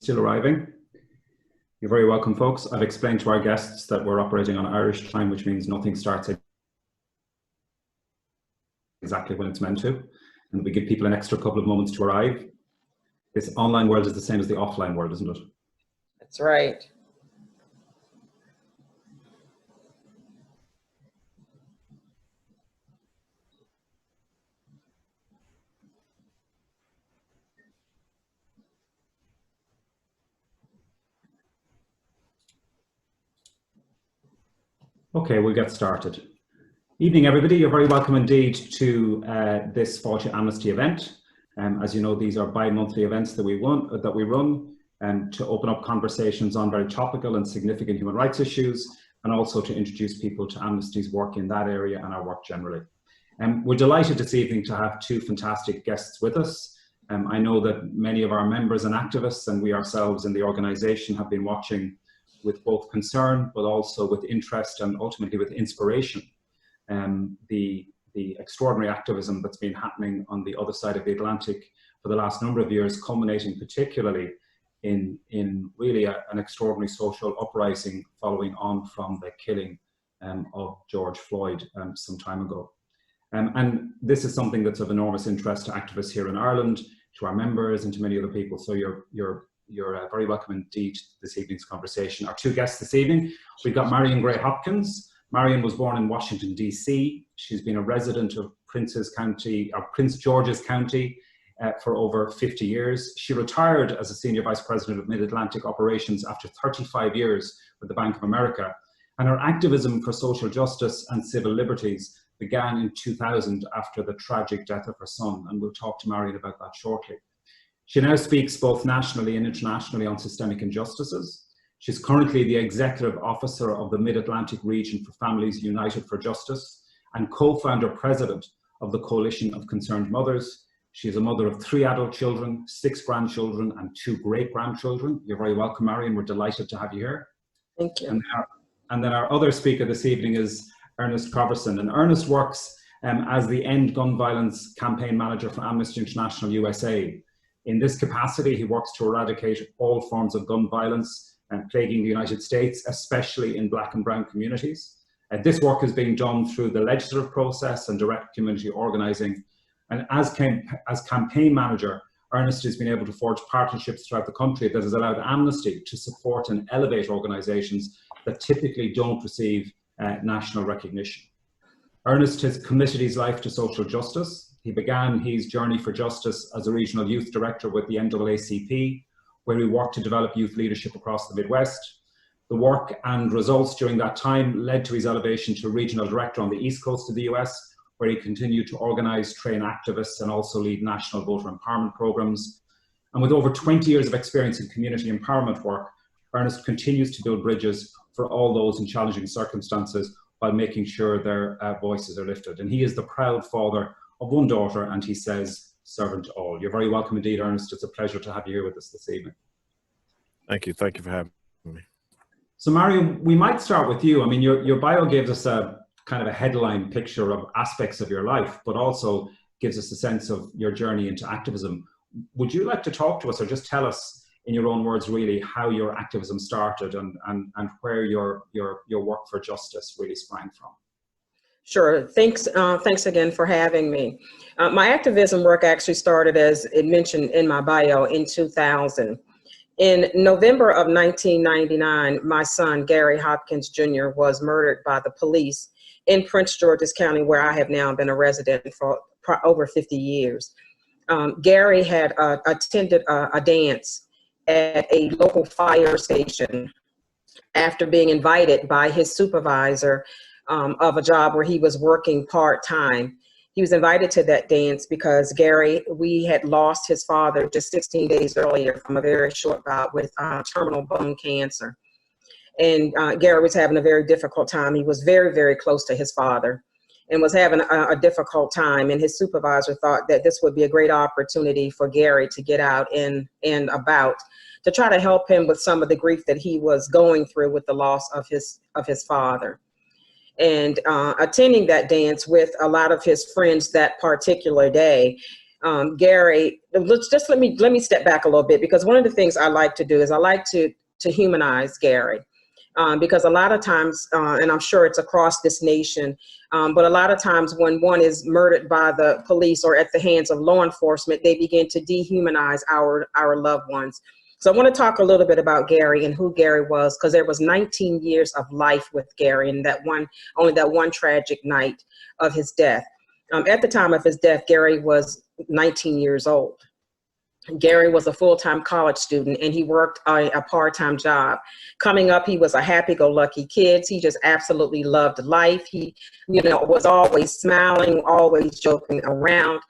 still arriving. You're very welcome, folks. I've explained to our guests that we're operating on Irish time, which means nothing starts exactly when it's meant to. And we give people an extra couple of moments to arrive. This online world is the same as the offline world, isn't it? That's right. Okay, we'll get started. Evening, everybody. You're very welcome indeed to this Faiilte Amnesty event. As you know, these are bi-monthly events that we run to open up conversations on very topical and significant human rights issues, and also to introduce people to Amnesty's work in that area and our work generally. We're delighted this evening to have two fantastic guests with us. I know that many of our members and activists, and we ourselves in the organisation, have been watching with both concern, but also with interest and ultimately with inspiration, the extraordinary activism that's been happening on the other side of the Atlantic for the last number of years, culminating particularly in really an extraordinary social uprising following on from the killing of George Floyd some time ago. And this is something that's of enormous interest to activists here in Ireland, to our members, and to many other people. So you're very welcome indeed to this evening's conversation. Our two guests this evening, we've got Marion Hopkins. Marion was born in Washington, D.C. She's been a resident of Prince George's County for over 50 years. She retired as a Senior Vice President of Mid-Atlantic Operations after 35 years with the Bank of America. And her activism for social justice and civil liberties began in 2000 after the tragic death of her son. And we'll talk to Marion about that shortly. She now speaks both nationally and internationally on systemic injustices. She's currently the Executive Officer of the Mid-Atlantic Region for Families United for Justice and co-founder president of the Coalition of Concerned Mothers. She is a mother of 3 adult children, 6 grandchildren, and 2 great-grandchildren. You're very welcome, Marion. We're delighted to have you here. Thank you. And then our other speaker this evening is Ernest Coverson. And Ernest works as the End Gun Violence Campaign Manager for Amnesty International USA. In this capacity, he works to eradicate all forms of gun violence plaguing the United States, especially in Black and Brown communities. This work is being done through the legislative process and direct community organising. And as campaign manager, Ernest has been able to forge partnerships throughout the country that has allowed Amnesty to support and elevate organisations that typically don't receive national recognition. Ernest has committed his life to social justice. He began his journey for justice as a regional youth director with the NAACP, where he worked to develop youth leadership across the Midwest. The work and results during that time led to his elevation to regional director on the East Coast of the US, where he continued to organise, train activists, and also lead national voter empowerment programs. And with over 20 years of experience in community empowerment work, Ernest continues to build bridges for all those in challenging circumstances while making sure their voices are lifted. And he is the proud father of 1 daughter, and he says, servant to all. You're very welcome indeed, Ernest. It's a pleasure to have you here with us this evening. Thank you. Thank you for having me. So Marion, we might start with you. I mean, your bio gives us a kind of a headline picture of aspects of your life, but also gives us a sense of your journey into activism. Would you like to talk to us, or just tell us in your own words really how your activism started and where your work for justice really sprang from? Sure. Thanks again for having me. My activism work actually started, as it mentioned in my bio, in 2000. In November of 1999, my son, Gary Hopkins Jr., was murdered by the police in Prince George's County, where I have now been a resident for over 50 years. Gary had attended a dance at a local fire station after being invited by his supervisor of a job where he was working part-time. He was invited to that dance because we had lost his father just 16 days earlier from a very short bout with terminal bone cancer. And Gary was having a very difficult time. He was very, very close to his father and was having a difficult time. And his supervisor thought that this would be a great opportunity for Gary to get out and about to try to help him with some of the grief that he was going through with the loss of his father. And attending that dance with a lot of his friends that particular day, Gary, let me step back a little bit, because one of the things I like to do is I like to humanize Gary. Because a lot of times, and I'm sure it's across this nation, but a lot of times when one is murdered by the police or at the hands of law enforcement, they begin to dehumanize our loved ones. So I want to talk a little bit about Gary and who Gary was, because there was 19 years of life with Gary, and only that one tragic night of his death. At the time of his death, Gary was 19 years old. Gary was a full-time college student, and he worked a part-time job. Coming up, he was a happy-go-lucky kid. He just absolutely loved life. He, was always smiling, always joking around,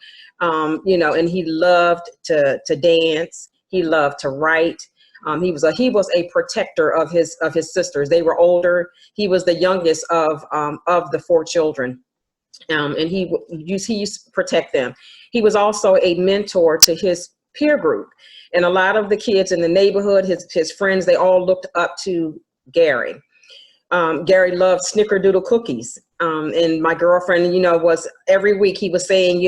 and he loved to dance. He loved to write. He was a protector of his sisters. They were older. He was the youngest of the four children, and he used to protect them. He was also a mentor to his peer group, and a lot of the kids in the neighborhood, his friends, they all looked up to Gary. Gary loved snickerdoodle cookies, and my girlfriend, was every week he was saying,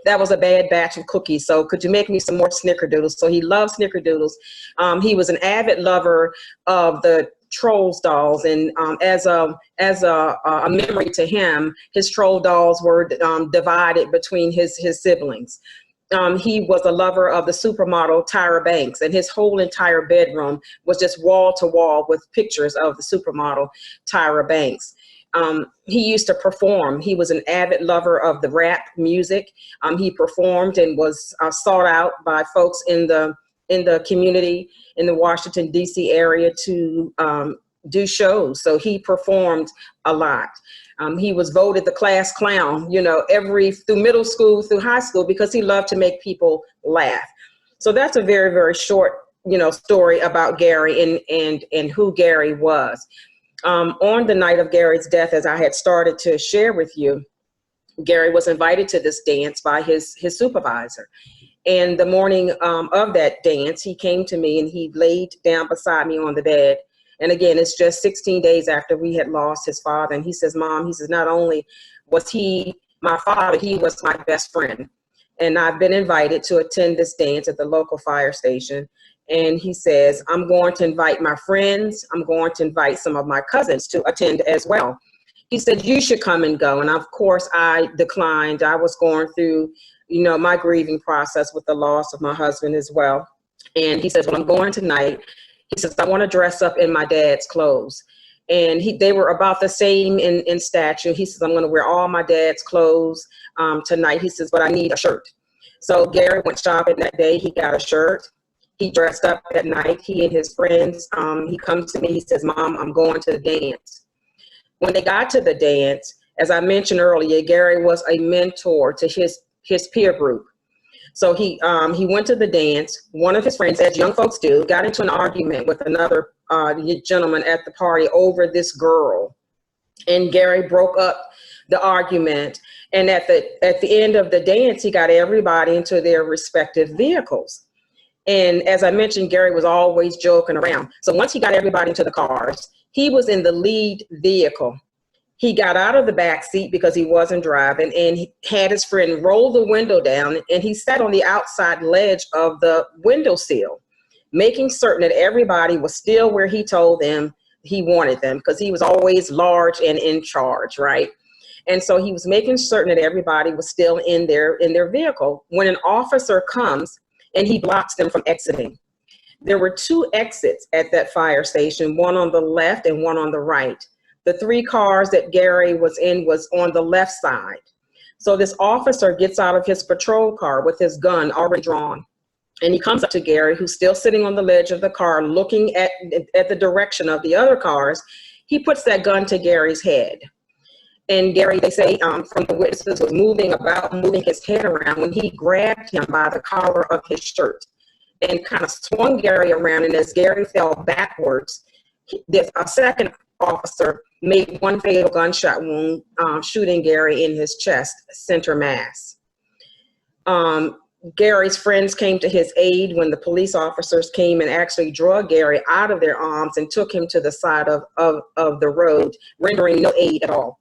that was a bad batch of cookies, so could you make me some more snickerdoodles? So he loved snickerdoodles. He was an avid lover of the Trolls dolls, and as a memory to him, his troll dolls were divided between his siblings. He was a lover of the supermodel Tyra Banks, and his whole entire bedroom was just wall to wall with pictures of the supermodel Tyra Banks. He used to perform. He was an avid lover of the rap music. He performed and was sought out by folks in the community in the Washington, D.C. area to do shows. So he performed a lot. He was voted the class clown, through middle school, through high school, because he loved to make people laugh. So that's a very, very short, story about Gary and who Gary was. On the night of Gary's death, as I had started to share with you, Gary was invited to this dance by his supervisor. And the morning of that dance, he came to me and he laid down beside me on the bed. And again, it's just 16 days after we had lost his father. And he says, Mom, he says, not only was he my father, he was my best friend. And I've been invited to attend this dance at the local fire station. And he says, I'm going to invite my friends. I'm going to invite some of my cousins to attend as well. He said, you should come and go. And of course, I declined. I was going through, my grieving process with the loss of my husband as well. And he says, well, I'm going tonight. He says, I want to dress up in my dad's clothes. And they were about the same in stature. He says, I'm going to wear all my dad's clothes tonight. He says, but I need a shirt. So Gary went shopping that day. He got a shirt. He dressed up that night. He and his friends, he comes to me. He says, Mom, I'm going to the dance. When they got to the dance, as I mentioned earlier, Gary was a mentor to his peer group. So he went to the dance. One of his friends, as young folks do, got into an argument with another gentleman at the party over this girl. And Gary broke up the argument. And at the end of the dance, he got everybody into their respective vehicles. And as I mentioned, Gary was always joking around. So once he got everybody into the cars, he was in the lead vehicle. He got out of the back seat because he wasn't driving, and he had his friend roll the window down, and he sat on the outside ledge of the windowsill, making certain that everybody was still where he told them he wanted them, because he was always large and in charge, right? And so he was making certain that everybody was still in their vehicle when an officer comes and he blocks them from exiting. There were two exits at that fire station, one on the left and one on the right. The three cars that Gary was in was on the left side. So this officer gets out of his patrol car with his gun already drawn. And he comes up to Gary, who's still sitting on the ledge of the car, looking at the direction of the other cars. He puts that gun to Gary's head. And Gary, they say, from the witnesses, was moving his head around when he grabbed him by the collar of his shirt and kind of swung Gary around. And as Gary fell backwards, a second officer made one fatal gunshot wound, shooting Gary in his chest, center mass. Gary's friends came to his aid when the police officers came and actually drug Gary out of their arms and took him to the side of the road, rendering no aid at all.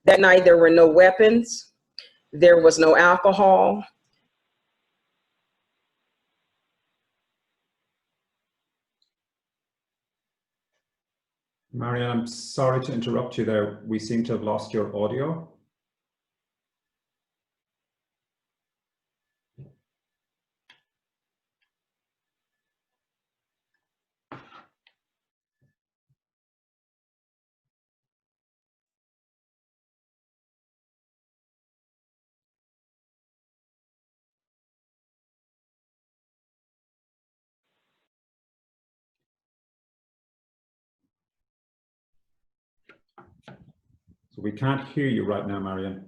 That night, there were no weapons. There was no alcohol. Marion, I'm sorry to interrupt you there. We seem to have lost your audio. So we can't hear you right now, Marion.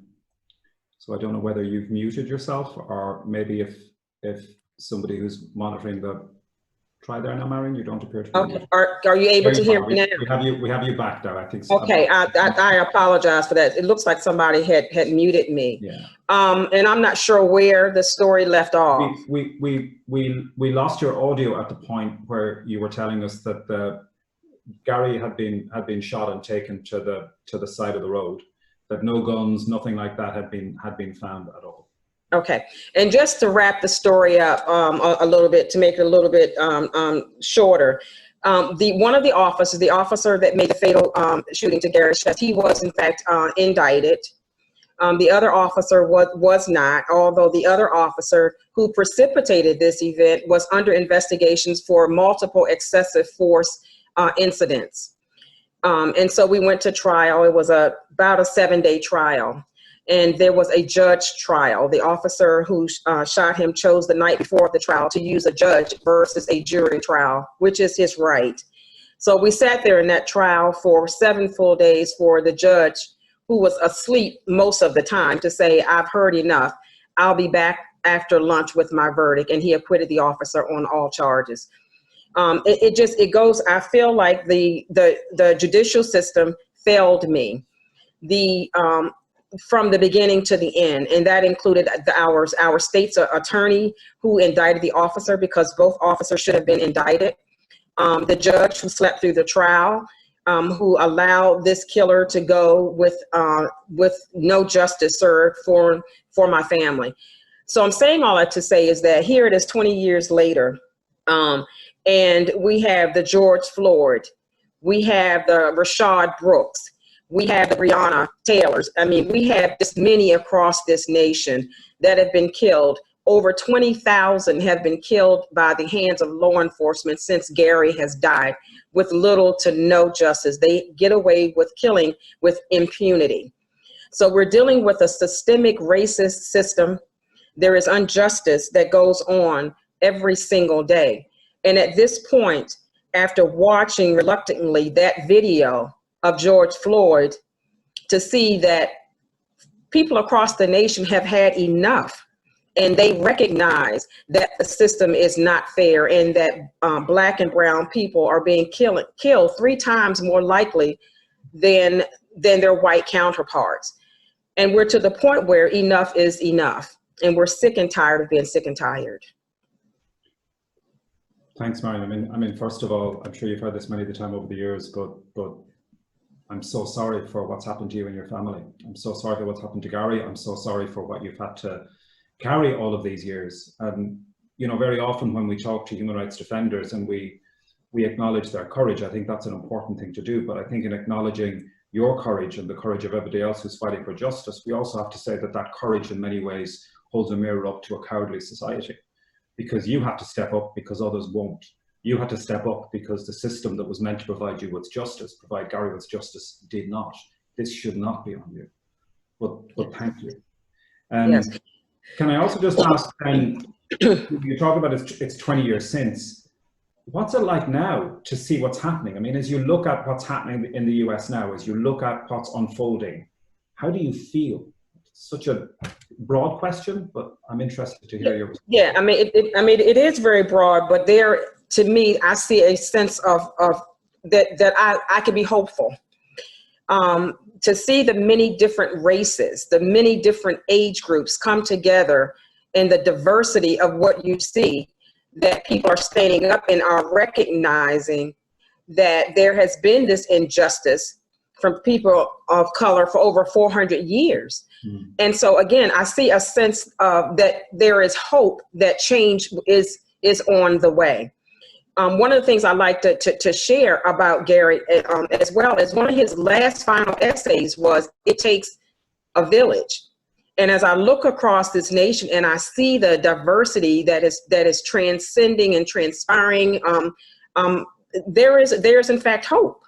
So I don't know whether you've muted yourself, or maybe if somebody who's monitoring the, try there now, Marion. You don't appear to be. Okay. Are you able to hear me now? We have you back now, I think so. Okay, I apologize for that. It looks like somebody had muted me. Yeah. And I'm not sure where the story left off. We lost your audio at the point where you were telling us that Gary had been shot and taken to the side of the road, that no guns, nothing like that had been found at all. Okay, and just to wrap the story up a little bit, to make it a little bit shorter, one of the officers, the officer that made the fatal shooting to Gary's chest, he was in fact indicted. The other officer was not, although the other officer who precipitated this event was under investigations for multiple excessive force incidents. And so we went to trial. It was about a 7-day trial. And there was a judge trial. The officer who shot him chose the night before the trial to use a judge versus a jury trial, which is his right. So we sat there in that trial for 7 full days for the judge, who was asleep most of the time, to say, I've heard enough. I'll be back after lunch with my verdict. And he acquitted the officer on all charges. It goes, I feel like the judicial system failed me. From the beginning to the end, and that included our state's attorney who indicted the officer, because both officers should have been indicted. The judge who slept through the trial, who allowed this killer to go with no justice served for my family. So I'm saying all that to say is that here it is 20 years later, and we have the George Floyd, we have the Rashad Brooks, we have the Breonna Taylors. I mean, we have this many across this nation that have been killed. Over 20,000 have been killed by the hands of law enforcement since Gary has died, with little to no justice. They get away with killing with impunity. So we're dealing with a systemic racist system. There is injustice that goes on every single day. And at this point, after watching reluctantly that video of George Floyd, to see that people across the nation have had enough, and they recognize that the system is not fair, and that Black and brown people are being killed 3 times more likely than their white counterparts. And we're to the point where enough is enough, and we're sick and tired of being sick and tired. Thanks, Marion. I mean, first of all, I'm sure you've heard this many of the time over the years, but I'm so sorry for what's happened to you and your family. I'm so sorry for what's happened to Gary. I'm so sorry for what you've had to carry all of these years. You know, very often when we talk to human rights defenders and we acknowledge their courage, I think that's an important thing to do. But I think in acknowledging your courage and the courage of everybody else who's fighting for justice, we also have to say that that courage in many ways holds a mirror up to a cowardly society. Because you have to step up because others won't. You had to step up because the system that was meant to provide you with justice, provide Gary with justice, did not. This should not be on you. But thank you. Yes. Can I also just ask, you talk about it's 20 years since. What's it like now to see what's happening? I mean, as you look at what's happening in the US now, as you look at what's unfolding, how do you feel? Such a broad question, but I'm interested to hear your response. Yeah, I mean, it is very broad, but there, to me, I see a sense of that I can be hopeful. To see the many different races, the many different age groups come together, and the diversity of what you see, that people are standing up and are recognizing that there has been this injustice from people of color for over 400 years. Mm. And so again, I see a sense of that there is hope that change is on the way. One of the things I like to share about Gary, as well as one of his last final essays was, "It takes a village." And as I look across this nation and I see the diversity that is transcending and transpiring, there's in fact hope.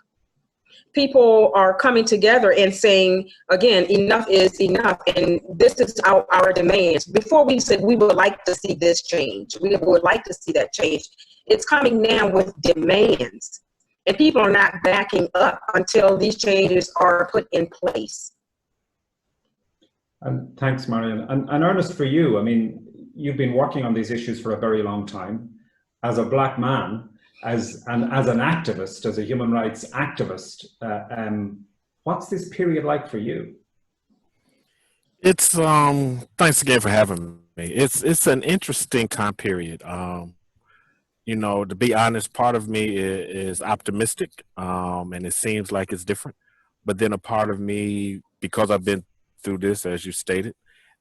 People are coming together and saying, again, enough is enough, and this is our demands. Before we said we would like to see this change, we would like to see that change. It's coming now with demands, and people are not backing up until these changes are put in place. And thanks, Marion. And Ernest, for you, I mean, you've been working on these issues for a very long time. As a Black man, as an activist, as a human rights activist, what's this period like for you? It's thanks again for having me. It's an interesting time period. You know, to be honest, part of me is optimistic, and it seems like it's different. But then a part of me, because I've been through this, as you stated,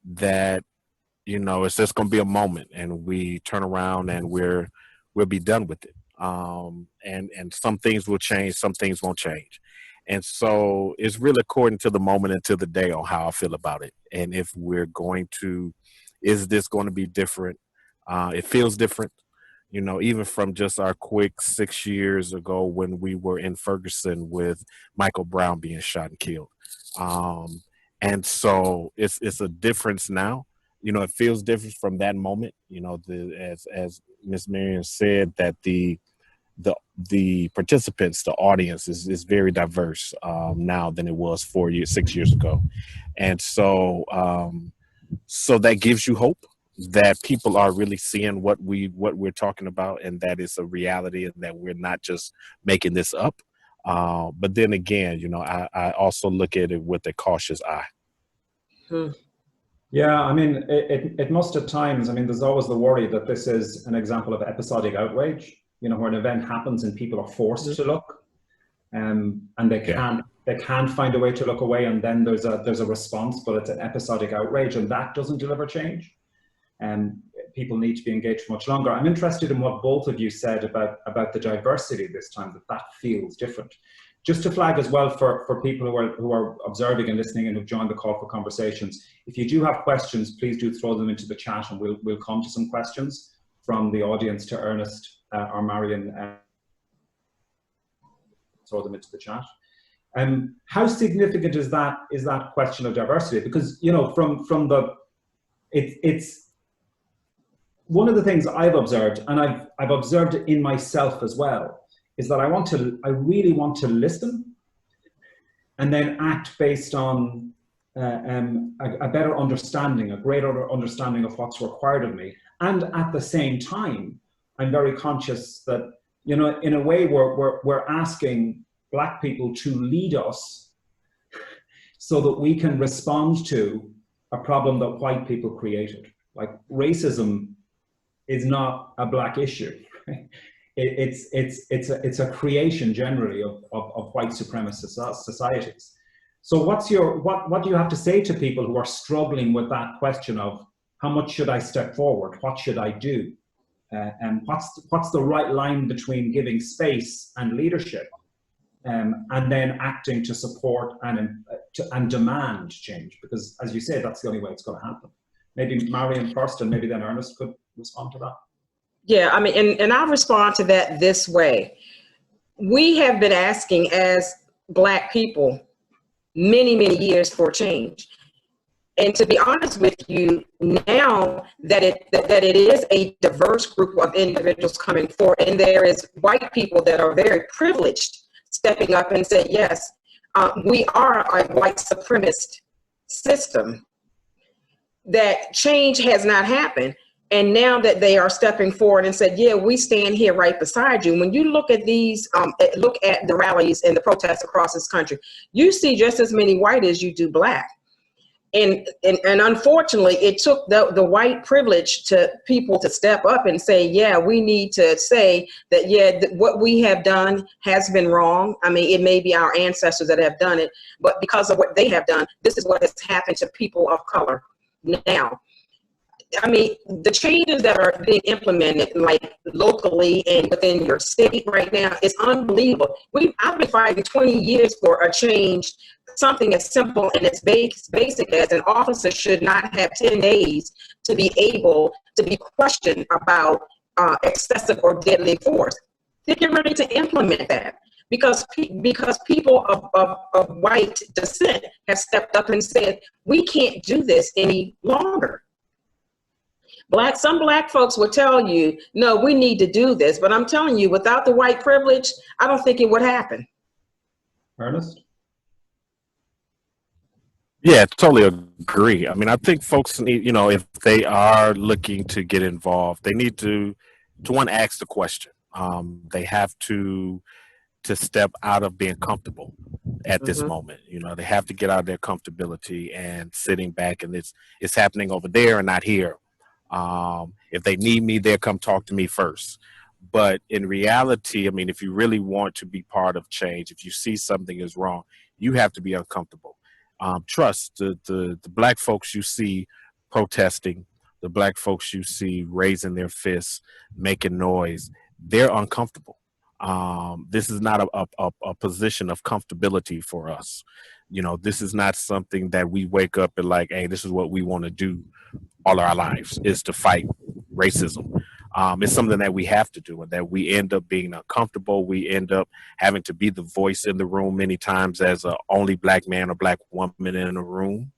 that, you know, it's just going to be a moment, and we turn around and we'll be done with it. And some things will change, some things won't change. And so it's really according to the moment and to the day on how I feel about it. And if we're going to, is this going to be different? It feels different, you know, even from just our quick 6 years ago when we were in Ferguson with Michael Brown being shot and killed. And so it's a difference now. You know, it feels different from that moment. You know, as Ms. Marion said, that the participants, the audience is very diverse now than it was 6 years ago. And so so that gives you hope that people are really seeing what we're talking about, and that it's a reality, and that we're not just making this up. But then again, you know, I also look at it with a cautious eye. Yeah, I mean, it must at times, I mean, there's always the worry that this is an example of episodic outrage, you know, where an event happens and people are forced to look, and they can't find a way to look away, and then there's a response, but it's an episodic outrage, and that doesn't deliver change. And people need to be engaged for much longer. I'm interested in what both of you said about the diversity this time, that feels different. Just to flag as well for people who are observing and listening and who've joined the call for conversations, if you do have questions, please do throw them into the chat, and we'll come to some questions from the audience to Ernest or Marion. Throw them into the chat. How significant is that question of diversity? Because, you know, it's one of the things I've observed, and I've observed it in myself as well, is that I really want to listen and then act based on a better understanding, a greater understanding of what's required of me. And at the same time, I'm very conscious that, you know, in a way we're asking Black people to lead us so that we can respond to a problem that white people created. Like, racism is not a Black issue. Right? It's a creation generally of white supremacist societies. So what do you have to say to people who are struggling with that question of how much should I step forward? What should I do? And what's the right line between giving space and leadership, and then acting to support and demand change? Because, as you say, that's the only way it's going to happen. Maybe Marion first, and maybe then Ernest could respond to that. Yeah, I mean, and I'll respond to that this way. We have been asking as Black people many, many years for change. And to be honest with you, now that it is a diverse group of individuals coming forward, and there is white people that are very privileged stepping up and say, yes, we are a white supremacist system, that change has not happened. And now that they are stepping forward and said, yeah, we stand here right beside you. When you look at these, look at the rallies and the protests across this country, you see just as many white as you do Black. And unfortunately, it took the white privilege to people to step up and say, yeah, we need to say that, yeah, what we have done has been wrong. I mean, it may be our ancestors that have done it, but because of what they have done, this is what has happened to people of color now. I mean, the changes that are being implemented, like locally and within your state right now, is unbelievable. I've been fighting 20 years for a change, something as simple and as basic as an officer should not have 10 days to be able to be questioned about excessive or deadly force. They're getting ready to implement that because people of white descent have stepped up and said, we can't do this any longer. Some black folks will tell you, no, we need to do this. But I'm telling you, without the white privilege, I don't think it would happen. Ernest? Yeah, totally agree. I mean, I think folks need, you know, if they are looking to get involved, they need to one, ask the question. They have to step out of being comfortable at this moment. You know, they have to get out of their comfortability and sitting back and it's happening over there and not here. If they need me, they'll come talk to me first. But in reality, I mean, if you really want to be part of change, if you see something is wrong, you have to be uncomfortable. Trust the black folks you see protesting, the black folks you see raising their fists, making noise, they're uncomfortable. This is not a position of comfortability for us. You know, this is not something that we wake up and like, hey, this is what we want to do all our lives, is to fight racism. It's something that we have to do and that we end up being uncomfortable. We end up having to be the voice in the room many times as a only black man or black woman in a room.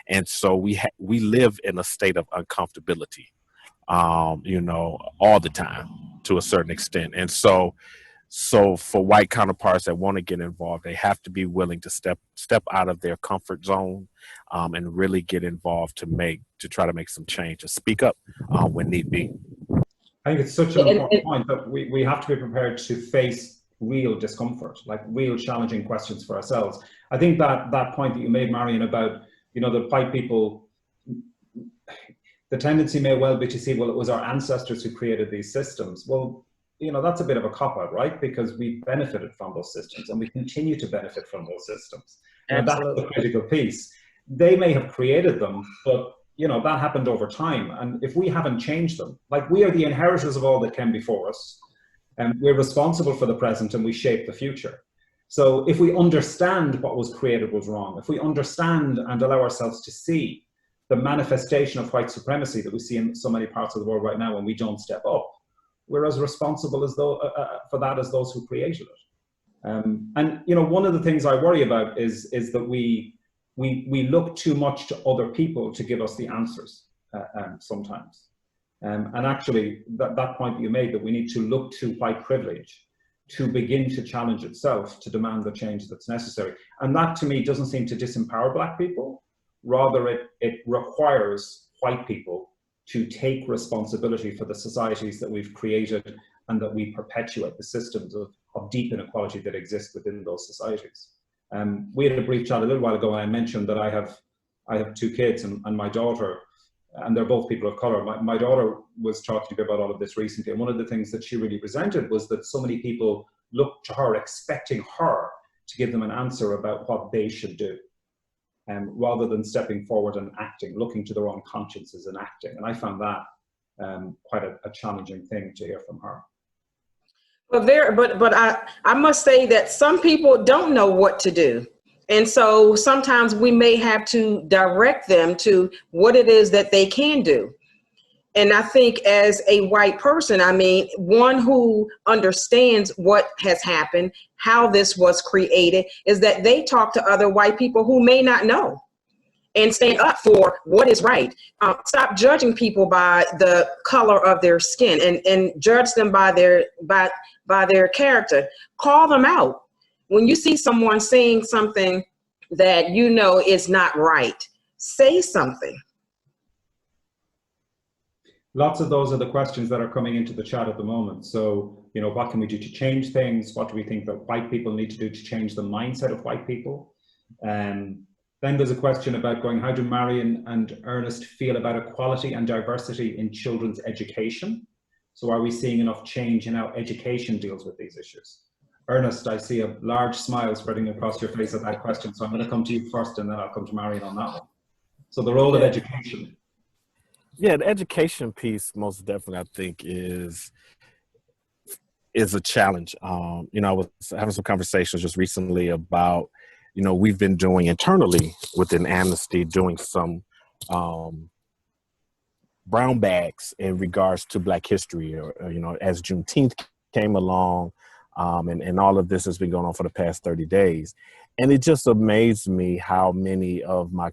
And so we live in a state of uncomfortability, you know, all the time to a certain extent. And so for white counterparts that want to get involved, they have to be willing to step out of their comfort zone and really get involved to try to make some change, to speak up when need be. I think it's such an important point that we have to be prepared to face real discomfort, like real challenging questions for ourselves. I think that point that you made, Marion, about, you know, the white people, the tendency may well be to see, well, it was our ancestors who created these systems. Well, you know, that's a bit of a cop-out, right? Because we benefited from those systems and we continue to benefit from those systems. And that's the critical piece. They may have created them, but, you know, that happened over time. And if we haven't changed them, like, we are the inheritors of all that came before us, and we're responsible for the present and we shape the future. So if we understand what was created was wrong, if we understand and allow ourselves to see the manifestation of white supremacy that we see in so many parts of the world right now when we don't step up, we're as responsible as for that as those who created it. And, you know, one of the things I worry about is that we look too much to other people to give us the answers sometimes. And actually, that point that you made, that we need to look to white privilege to begin to challenge itself, to demand the change that's necessary. And that, to me, doesn't seem to disempower black people. Rather, it requires white people to take responsibility for the societies that we've created and that we perpetuate, the systems of deep inequality that exist within those societies. We had a brief chat a little while ago, and I mentioned that I have two kids, and my daughter, and they're both people of color. My daughter was talking to me about all of this recently, and one of the things that she really resented was that so many people looked to her, expecting her to give them an answer about what they should do. Rather than stepping forward and acting, looking to their own consciences and acting. And I found that quite a challenging thing to hear from her. But I must say that some people don't know what to do. And so sometimes we may have to direct them to what it is that they can do. And I think as a white person, I mean, one who understands what has happened, how this was created, is that they talk to other white people who may not know and stand up for what is right. Stop judging people by the color of their skin and judge them by their character. Call them out. When you see someone saying something that you know is not right, say something. Lots of those are the questions that are coming into the chat at the moment. So, you know, what can we do to change things? What do we think that white people need to do to change the mindset of white people? Then there's a question about how do Marion and Ernest feel about equality and diversity in children's education? So are we seeing enough change in how education deals with these issues? Ernest, I see a large smile spreading across your face at that question. So I'm going to come to you first and then I'll come to Marion on that one. So the role of education. Yeah, the education piece most definitely I think is a challenge. You know, I was having some conversations just recently about, you know, we've been doing internally within Amnesty, doing some brown bags in regards to Black history, or you know, as Juneteenth came along, and all of this has been going on for the past 30 days. And it just amazed me how many of my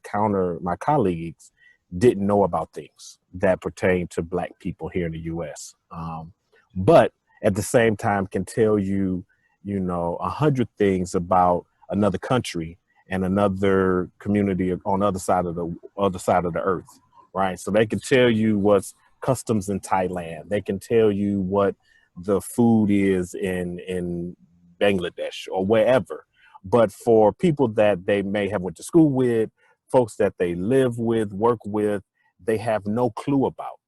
colleagues didn't know about things that pertain to Black people here in the US. But at the same time can tell you, you know, 100 things about another country and another community on the other side of the earth, right? So they can tell you what's customs in Thailand. They can tell you what the food is in Bangladesh or wherever. But for people that they may have went to school with, folks that they live with, work with, they have no clue about.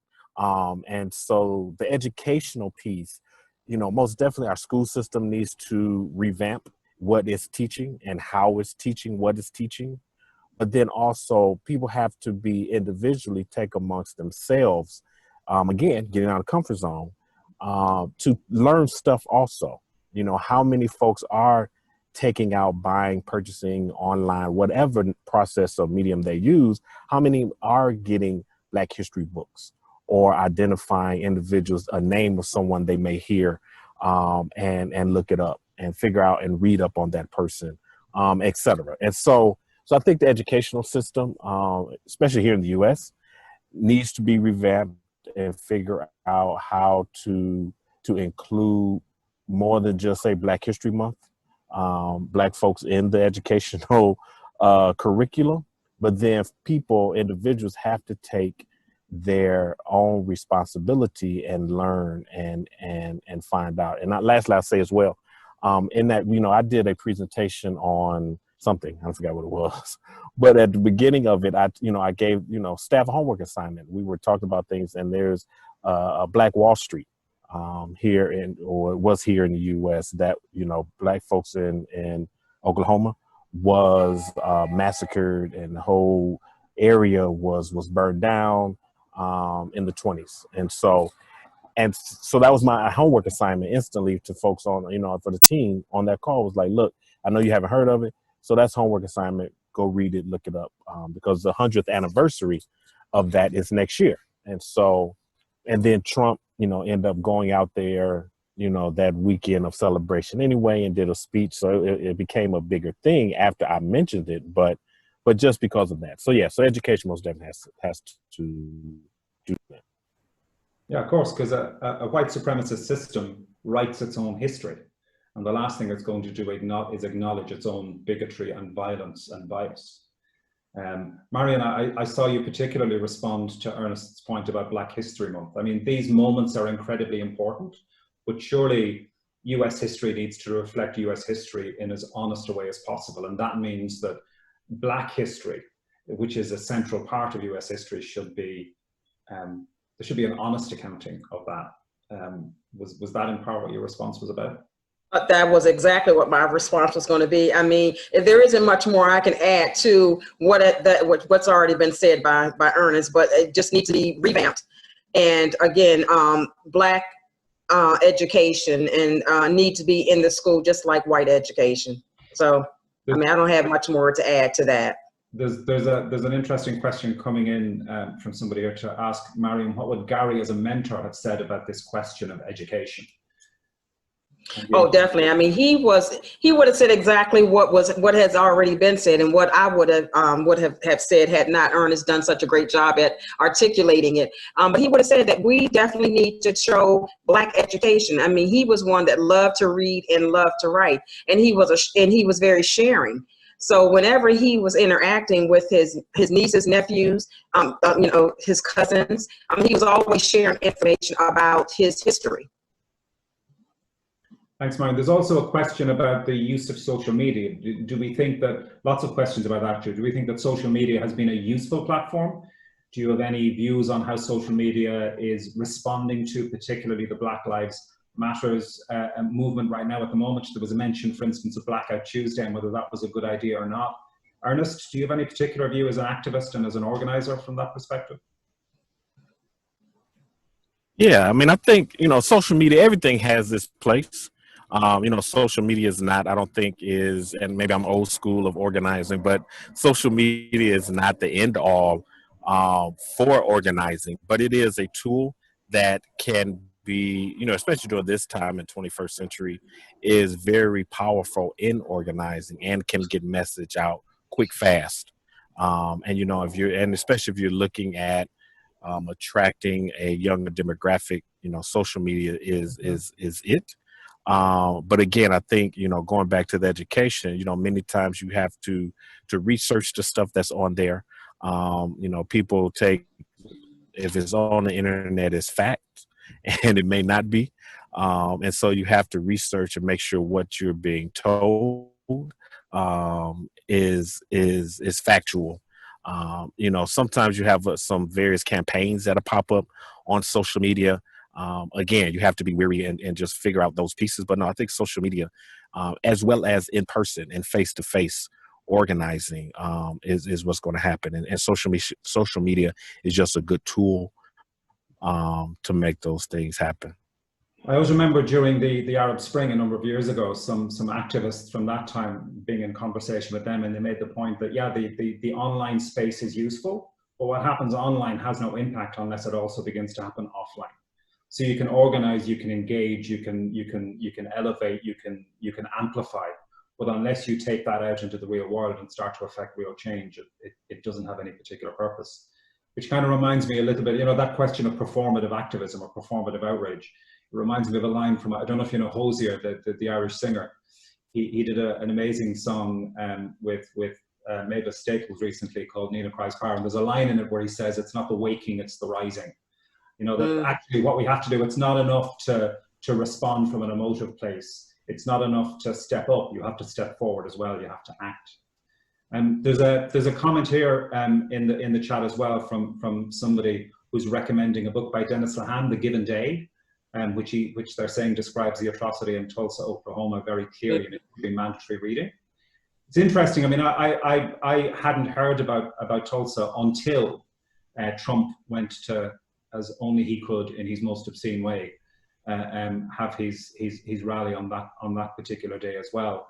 And so the educational piece, you know, most definitely our school system needs to revamp what it's teaching and how it's teaching what it's teaching. But then also people have to be individually take amongst themselves, again, getting out of comfort zone, to learn stuff also. You know, how many folks are taking out, buying, purchasing online, whatever process or medium they use, how many are getting Black history books or identifying individuals, a name of someone they may hear, and look it up and figure out and read up on that person, et cetera. And so I think the educational system, especially here in the US, needs to be revamped and figure out how to include more than just say Black History Month, Black folks in the educational curriculum, but then individuals have to take their own responsibility and learn and find out. And lastly, I'll say as well, in that, you know, I did a presentation on something, I forgot what it was, but at the beginning of it, I gave, you know, staff a homework assignment. We were talking about things, and there's a Black Wall Street here was here in the US that, you know, Black folks in Oklahoma was massacred, and the whole area was burned down in the 20s. And so that was my homework assignment instantly to folks on, you know, for the team on that call, was like, look, I know you haven't heard of it, so that's homework assignment. Go read it, look it up, because the 100th anniversary of that is next year. And so, and then Trump, you know, ended up going out there, you know, that weekend of celebration anyway, and did a speech. So it became a bigger thing after I mentioned it, but just because of that. So yeah, so education most definitely has to do that. Yeah, of course, because a white supremacist system writes its own history. And the last thing it's going to do is acknowledge its own bigotry and violence and bias. Marion, I saw you particularly respond to Ernest's point about Black History Month. I mean, these moments are incredibly important, but surely US history needs to reflect US history in as honest a way as possible. And that means that Black history, which is a central part of US history, should be, there should be an honest accounting of that. Was that in part what your response was about? That was exactly what my response was going to be. I mean, if there isn't much more I can add to what's already been said by Ernest, but it just needs to be revamped. And again, Black education and need to be in the school just like white education. So, I mean, I don't have much more to add to that. There's an interesting question coming in from somebody here to ask Marion, what would Gary as a mentor have said about this question of education? Oh, definitely. I mean, he would have said exactly what has already been said, and what I would have said had not Ernest done such a great job at articulating it. But he would have said that we definitely need to show Black education. I mean, he was one that loved to read and loved to write, and he was very sharing. So whenever he was interacting with his nieces, nephews, you know, his cousins, he was always sharing information about his history. Thanks, Marion. There's also a question about the use of social media. Do we think that, lots of questions about that too, do we think that social media has been a useful platform? Do you have any views on how social media is responding to particularly the Black Lives Matters movement right now at the moment? There was a mention, for instance, of Blackout Tuesday and whether that was a good idea or not. Ernest, do you have any particular view as an activist and as an organizer from that perspective? Yeah, I mean, I think, social media, everything has this place. Social media is not, I don't think is, and maybe I'm old school of organizing, but social media is not the end all for organizing, but it is a tool that can be, especially during this time in 21st century, is very powerful in organizing and can get message out quick, fast. And especially if you're looking at attracting a younger demographic, social media is it. But again, I think, going back to the education, many times you have to research the stuff that's on there. People take, if it's on the internet, it's fact, and it may not be. And so you have to research and make sure what you're being told is factual. Sometimes you have some various campaigns that pop up on social media. Again, you have to be wary and just figure out those pieces. But no, I think social media, as well as in person and face-to-face organizing, is what's going to happen. And social media is just a good tool to make those things happen. I always remember during the Arab Spring a number of years ago, some activists from that time being in conversation with them, and they made the point that, yeah, the online space is useful, but what happens online has no impact unless it also begins to happen offline. So you can organize, you can engage, you can elevate, you can amplify, but unless you take that out into the real world and start to affect real change, it doesn't have any particular purpose. Which kind of reminds me a little bit, that question of performative activism or performative outrage. It reminds me of a line from, I don't know if you know Hosier, the Irish singer. He did an amazing song with Mavis Staples recently called Nina Cries Power. And there's a line in it where he says, it's not the waking, it's the rising. That actually what we have to do, it's not enough to respond from an emotive place. It's not enough to step up. You have to step forward as well. You have to act. And there's a comment here in the chat as well from somebody who's recommending a book by Dennis Lehane, The Given Day, which they're saying describes the atrocity in Tulsa, Oklahoma very clearly, and it could be mandatory reading. It's interesting. I mean, I hadn't heard about Tulsa until Trump went to, as only he could in his most obscene way, have his rally on that particular day as well.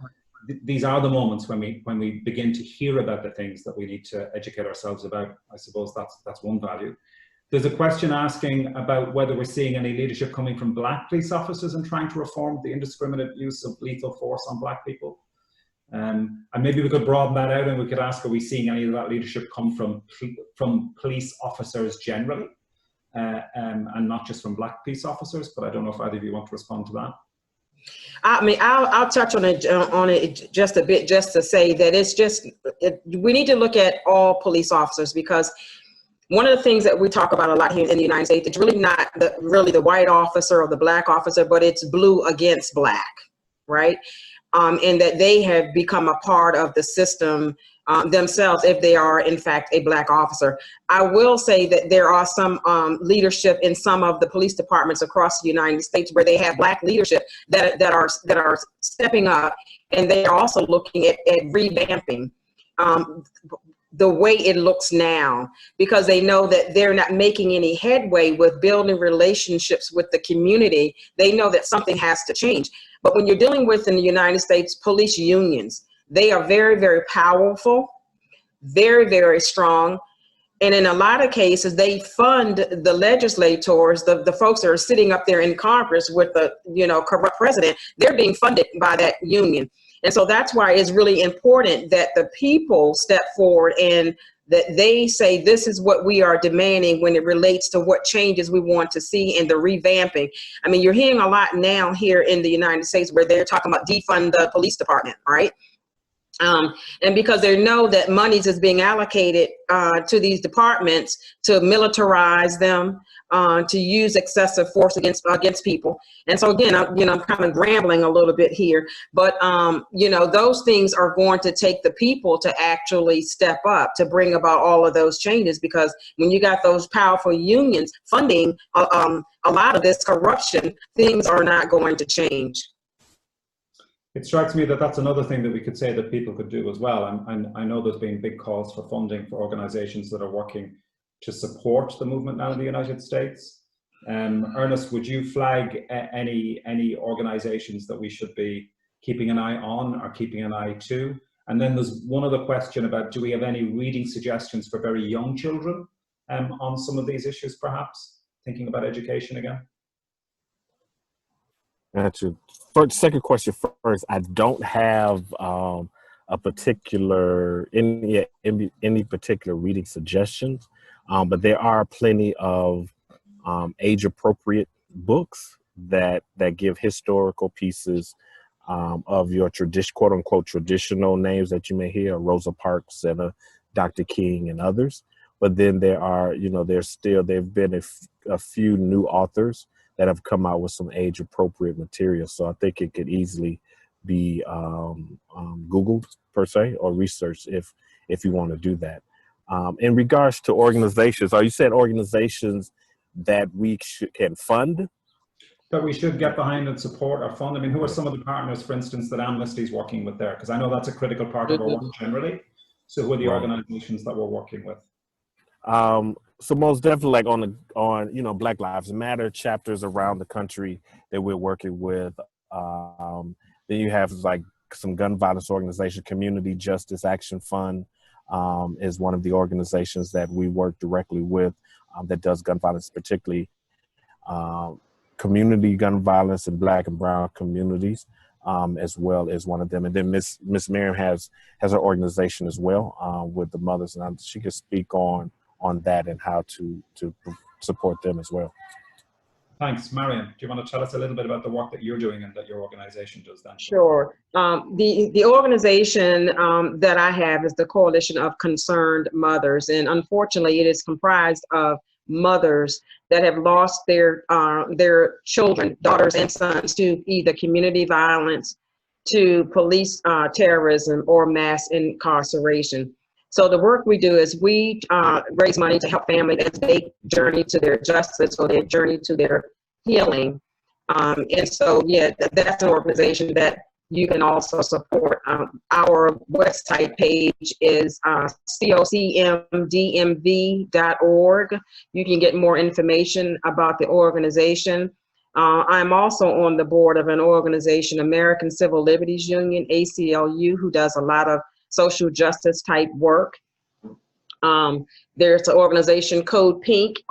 These are the moments when we begin to hear about the things that we need to educate ourselves about. I suppose that's one value. There's a question asking about whether we're seeing any leadership coming from Black police officers and trying to reform the indiscriminate use of lethal force on Black people. And maybe we could broaden that out and we could ask, are we seeing any of that leadership come from police officers generally, and not just from Black police officers? But I don't know if either of you want to respond to that. I mean, I'll touch on it just a bit, just to say that we need to look at all police officers, because one of the things that we talk about a lot here in the United States, it's really not really the white officer or the Black officer, but it's blue against Black, right? And that they have become a part of the system themselves if they are in fact a Black officer. I will say that there are some leadership in some of the police departments across the United States where they have Black leadership that are stepping up, and they are also looking at revamping the way it looks now, because they know that they're not making any headway with building relationships with the community. They know that something has to change. But when you're dealing with, in the United States, police unions, they are very, very powerful, very, very strong. And in a lot of cases, they fund the legislators, the folks that are sitting up there in Congress with the corrupt president. They're being funded by that union. And so that's why it's really important that the people step forward and that they say, this is what we are demanding when it relates to what changes we want to see in the revamping. I mean, you're hearing a lot now here in the United States where they're talking about defund the police department, right? And because they know that monies is being allocated to these departments to militarize them, to use excessive force against people. And so again, I'm kind of rambling a little bit here, but those things are going to take the people to actually step up to bring about all of those changes, because when you got those powerful unions funding a lot of this corruption, things are not going to change. It strikes me that that's another thing that we could say that people could do as well. And I know there's been big calls for funding for organizations that are working to support the movement now in the United States. Ernest, would you flag any organizations that we should be keeping an eye on or keeping an eye to? And then there's one other question about, do we have any reading suggestions for very young children on some of these issues, perhaps? Thinking about education again. Gotcha. Second question first. I don't have a particular any particular reading suggestions, but there are plenty of age-appropriate books that give historical pieces of your quote unquote traditional names that you may hear, Rosa Parks and Dr. King and others. But then there are, there've been a few new authors that have come out with some age-appropriate material. So I think it could easily be Googled per se, or researched if you want to do that. In regards to organizations, are you saying organizations that we can fund? That we should get behind and support or fund? I mean, who are some of the partners, for instance, that Amnesty is working with there? Because I know that's a critical part of our work generally. So who are the organizations that we're working with? So most definitely, like on Black Lives Matter chapters around the country that we're working with. Then you have like some gun violence organization, Community Justice Action Fund is one of the organizations that we work directly with that does gun violence, particularly community gun violence in Black and Brown communities, as well as one of them. And then Miss Marion has her organization as well with the mothers, and she can speak on that and how to support them as well. Thanks. Marion, do you want to tell us a little bit about the work that you're doing and that your organization does then? Sure. The organization that I have is the Coalition of Concerned Mothers, and unfortunately it is comprised of mothers that have lost their children, daughters and sons, to either community violence, to police terrorism, or mass incarceration. So the work we do is we raise money to help families as they journey to their justice or their journey to their healing. And so, yeah, that's an organization that you can also support. Our website page is cocmdmv.org. You can get more information about the organization. I'm also on the board of an organization, American Civil Liberties Union, ACLU, who does a lot of social justice type work. There's an organization, Code Pink.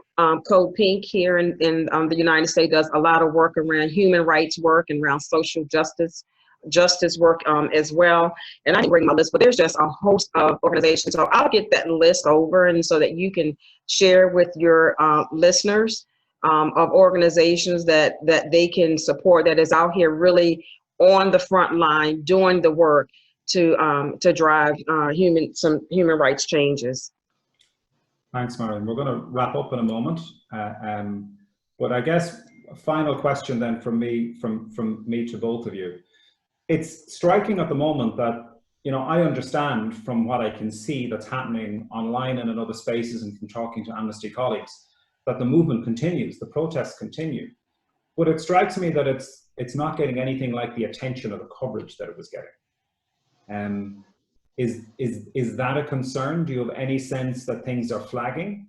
Code Pink here in the United States does a lot of work around human rights work and around social justice work as well. And I didn't bring my list, but there's just a host of organizations. So I'll get that list over, and so that you can share with your listeners of organizations that they can support, that is out here really on the front line doing the work to drive some human rights changes. Thanks, Marion. We're going to wrap up in a moment, but I guess a final question then from me to both of you. It's striking at the moment that, I understand from what I can see that's happening online and in other spaces, and from talking to Amnesty colleagues, that the movement continues, the protests continue. But it strikes me that it's not getting anything like the attention or the coverage that it was getting. Is that a concern? Do you have any sense that things are flagging?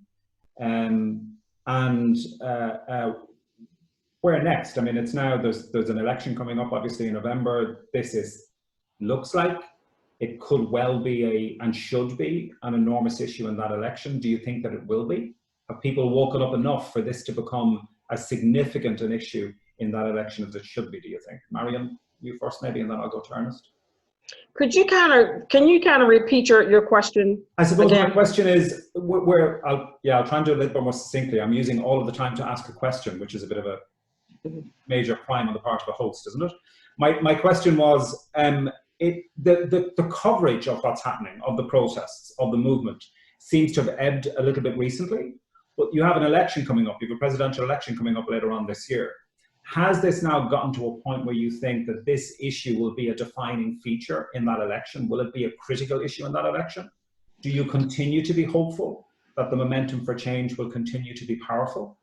Where next? I mean, it's now, there's an election coming up, obviously in November. Looks like it could well be and should be an enormous issue in that election. Do you think that it will be? Have people woken up enough for this to become as significant an issue in that election as it should be, do you think? Marion, you first maybe, and then I'll go to Ernest. Can you kind of repeat your question? I suppose again? My question is, I'll try and do it a little bit more succinctly. I'm using all of the time to ask a question, which is a bit of a major crime on the part of a host, isn't it? My question was, the coverage of what's happening, of the protests, of the movement, seems to have ebbed a little bit recently. But you have an election coming up. You have a presidential election coming up later on this year. Has this now gotten to a point where you think that this issue will be a defining feature in that election? Will it be a critical issue in that election? Do you continue to be hopeful that the momentum for change will continue to be powerful?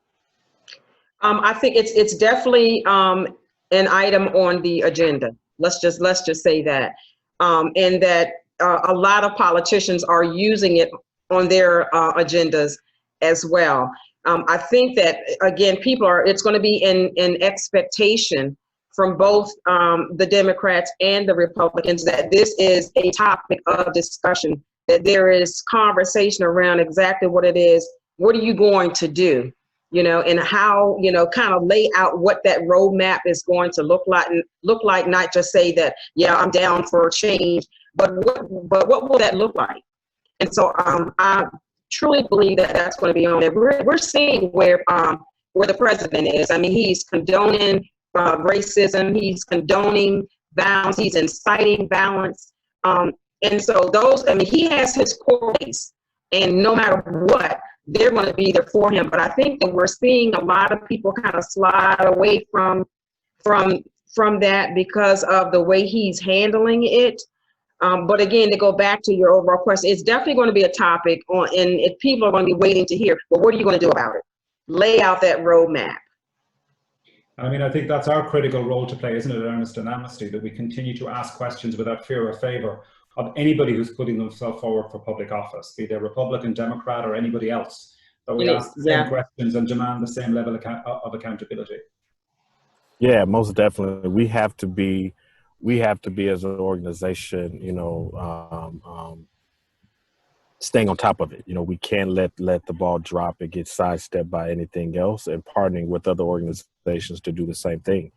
I think it's definitely an item on the agenda. Let's just say that, and that a lot of politicians are using it on their agendas as well. I think that, again, it's going to be in expectation from both the Democrats and the Republicans that this is a topic of discussion, that there is conversation around exactly what it is. What are you going to do? And how, kind of lay out what that roadmap is going to look like, not just say that, yeah, I'm down for change, but what will that look like? And so I truly believe that that's going to be on there. We're seeing where the president is. I mean, he's condoning racism, he's condoning violence, he's inciting violence. And so he has his core base, and no matter what, they're going to be there for him. But I think that we're seeing a lot of people kind of slide away from that because of the way he's handling it. But again, to go back to your overall question, it's definitely going to be a topic and if people are going to be waiting to hear, well, what are you going to do about it? Lay out that roadmap. I mean, I think that's our critical role to play, isn't it, Ernest and Amnesty, that we continue to ask questions without fear or favor of anybody who's putting themselves forward for public office, be they Republican, Democrat, or anybody else, that we ask the same questions and demand the same level of accountability. Yeah, most definitely. We have to be as an organization, staying on top of it. We can't let the ball drop and get sidestepped by anything else, and partnering with other organizations to do the same thing.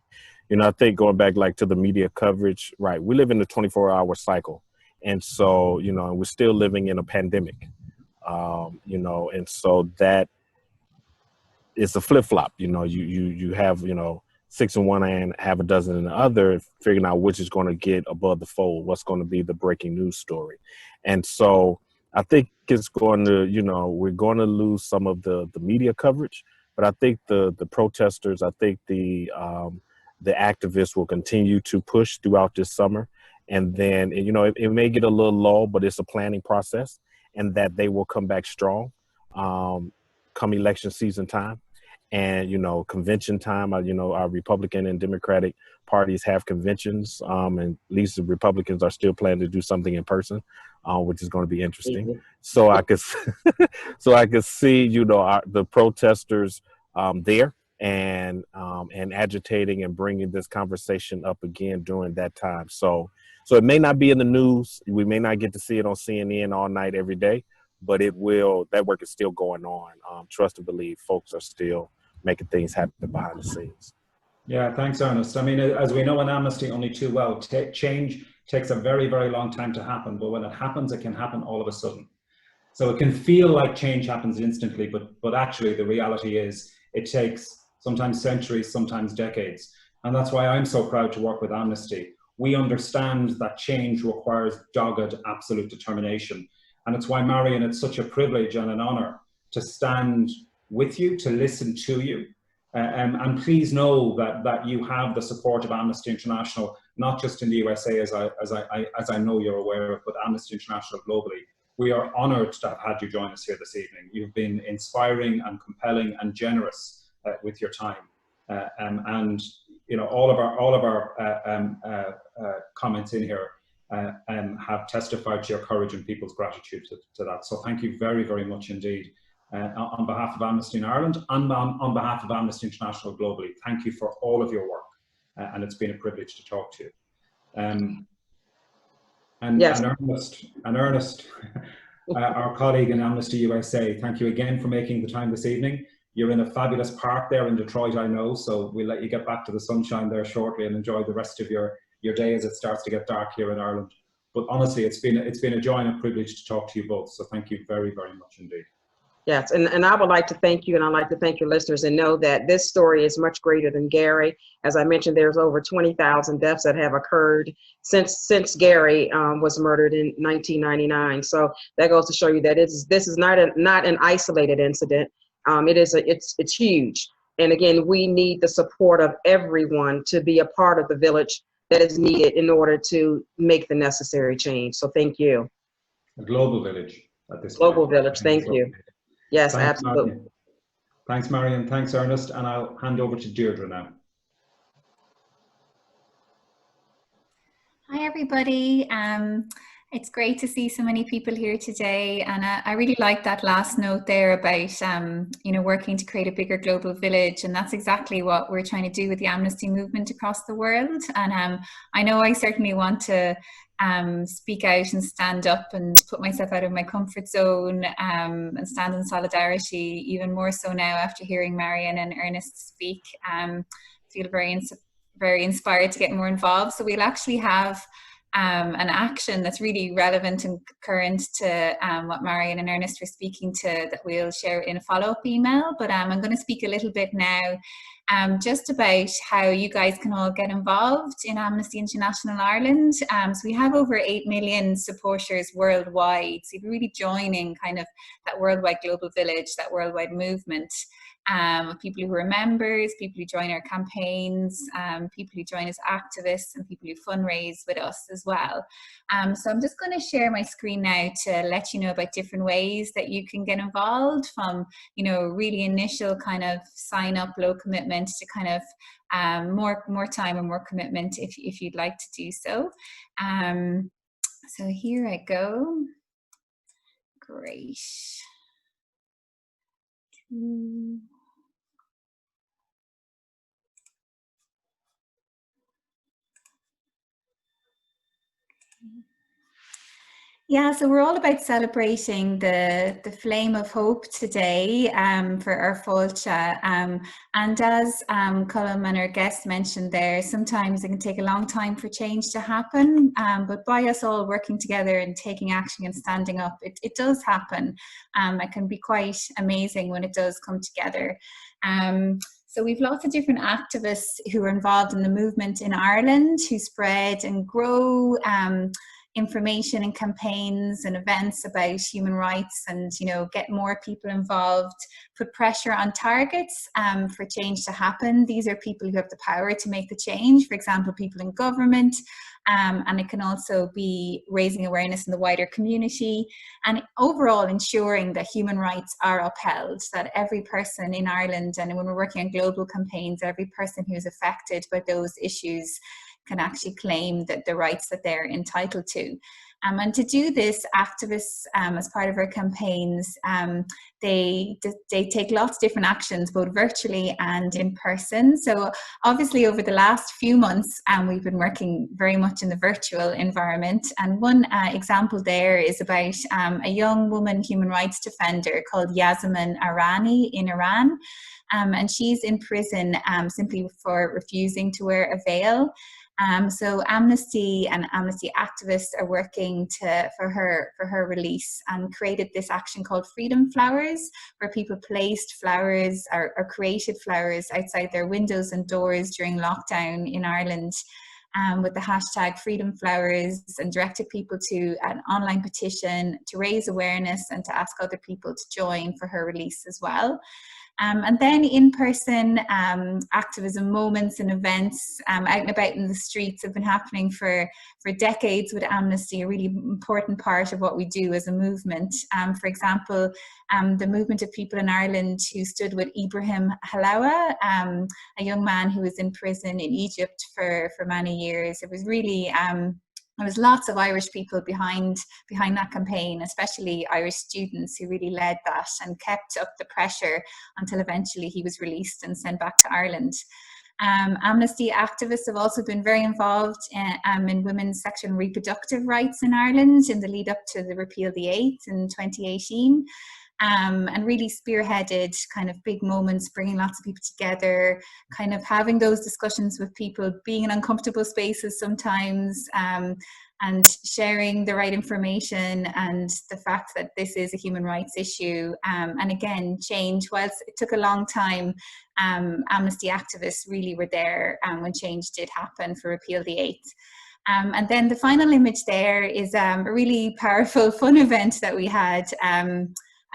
I think going back to the media coverage, right, we live in a 24-hour cycle. And so, we're still living in a pandemic, and so that is a flip-flop. You have, 6 in one hand, half a dozen in the other, figuring out which is going to get above the fold, what's going to be the breaking news story. And so I think it's going to, we're going to lose some of the media coverage, but I think the protesters, I think the activists will continue to push throughout this summer. And then, it may get a little lull, but it's a planning process, and that they will come back strong come election season time. And, convention time, our Republican and Democratic parties have conventions, and at least the Republicans are still planning to do something in person, which is going to be interesting. Mm-hmm. So I could see, the protesters there and agitating and bringing this conversation up again during that time. So it may not be in the news. We may not get to see it on CNN all night, every day, but it will. That work is still going on. Trust and believe folks are still making things happen behind the scenes. Yeah, thanks, Ernest. I mean, as we know in Amnesty only too well, change takes a very, very long time to happen, but when it happens, it can happen all of a sudden. So it can feel like change happens instantly, but actually the reality is it takes sometimes centuries, sometimes decades. And that's why I'm so proud to work with Amnesty. We understand that change requires dogged, absolute determination. And it's why, Marion, it's such a privilege and an honor to stand with you, to listen to you. And please know that you have the support of Amnesty International, not just in the USA, as I know you're aware of, but Amnesty International globally. We are honored to have had you join us here this evening. You've been inspiring and compelling and generous with your time. And all of our comments in here have testified to your courage and people's gratitude to that. So thank you very, very much indeed. On behalf of Amnesty in Ireland and on behalf of Amnesty International globally, thank you for all of your work, and it's been a privilege to talk to you. Yes. And Ernest, our colleague in Amnesty USA, thank you again for making the time this evening. You're in a fabulous park there in Detroit, I know, so we'll let you get back to the sunshine there shortly and enjoy the rest of your day as it starts to get dark here in Ireland. But honestly, it's been a joy and a privilege to talk to you both, so thank you very, very much indeed. Yes, and I would like to thank you, and I'd like to thank your listeners and know that this story is much greater than Gary. As I mentioned, there's over 20,000 deaths that have occurred since Gary was murdered in 1999. So that goes to show you that this is not an isolated incident. It's huge. And again, we need the support of everyone to be a part of the village that is needed in order to make the necessary change. So thank you. A global village at this global point. Village, thank you. Yes, thanks, absolutely. Marion. Thanks, Marion. Thanks, Ernest. And I'll hand over to Deirdre now. Hi, everybody. It's great to see so many people here today, and I really like that last note there about working to create a bigger global village, and that's exactly what we're trying to do with the Amnesty movement across the world. And I know I certainly want to speak out and stand up and put myself out of my comfort zone, and stand in solidarity, even more so now after hearing Marion and Ernest speak. Feel very inspired to get more involved. So we'll actually have an action that's really relevant and current to what Marion and Ernest were speaking to, that we'll share in a follow-up email. But I'm going to speak a little bit now just about how you guys can all get involved in Amnesty International Ireland. So we have over 8 million supporters worldwide. So you're really joining kind of that worldwide global village, that worldwide movement. People who are members, people who join our campaigns, people who join as activists, and people who fundraise with us as well. So I'm just going to share my screen now to let you know about different ways that you can get involved, from really initial kind of sign up, low commitment, to kind of more time and more commitment if you'd like to do so. So here I go. Great. Yeah, so we're all about celebrating the flame of hope today for our Faiilte. And as Colm and our guest mentioned there, sometimes it can take a long time for change to happen, but by us all working together and taking action and standing up, it does happen. It can be quite amazing when it does come together. So we've lots of different activists who are involved in the movement in Ireland, who spread and grow information and campaigns and events about human rights, and get more people involved, put pressure on targets for change to happen. These are people who have the power to make the change, for example, people in government, and it can also be raising awareness in the wider community, and overall ensuring that human rights are upheld, that every person in Ireland, and when we're working on global campaigns, every person who's affected by those issues can actually claim that the rights that they're entitled to. And to do this, activists, as part of our campaigns, they take lots of different actions, both virtually and in person. So obviously over the last few months, we've been working very much in the virtual environment. And one example there is about a young woman human rights defender called Yasemin Arani in Iran. And she's in prison simply for refusing to wear a veil. So Amnesty and Amnesty activists are working for her release, and created this action called Freedom Flowers, where people placed flowers or created flowers outside their windows and doors during lockdown in Ireland, with the hashtag Freedom Flowers, and directed people to an online petition to raise awareness and to ask other people to join for her release as well. And then in-person activism moments and events out and about in the streets have been happening for decades with Amnesty, a really important part of what we do as a movement. For example, the movement of people in Ireland who stood with Ibrahim Halawa, a young man who was in prison in Egypt for many years. It was really there was lots of Irish people behind that campaign, especially Irish students who really led that and kept up the pressure until eventually he was released and sent back to Ireland. Amnesty activists have also been very involved in women's sexual and reproductive rights in Ireland in the lead up to the repeal of the 8th in 2018. And really spearheaded kind of big moments, bringing lots of people together, kind of having those discussions with people, being in uncomfortable spaces sometimes, and sharing the right information, and the fact that this is a human rights issue. And again, change, whilst it took a long time, Amnesty activists really were there when change did happen for repeal the 8th. And then the final image there is a really powerful, fun event that we had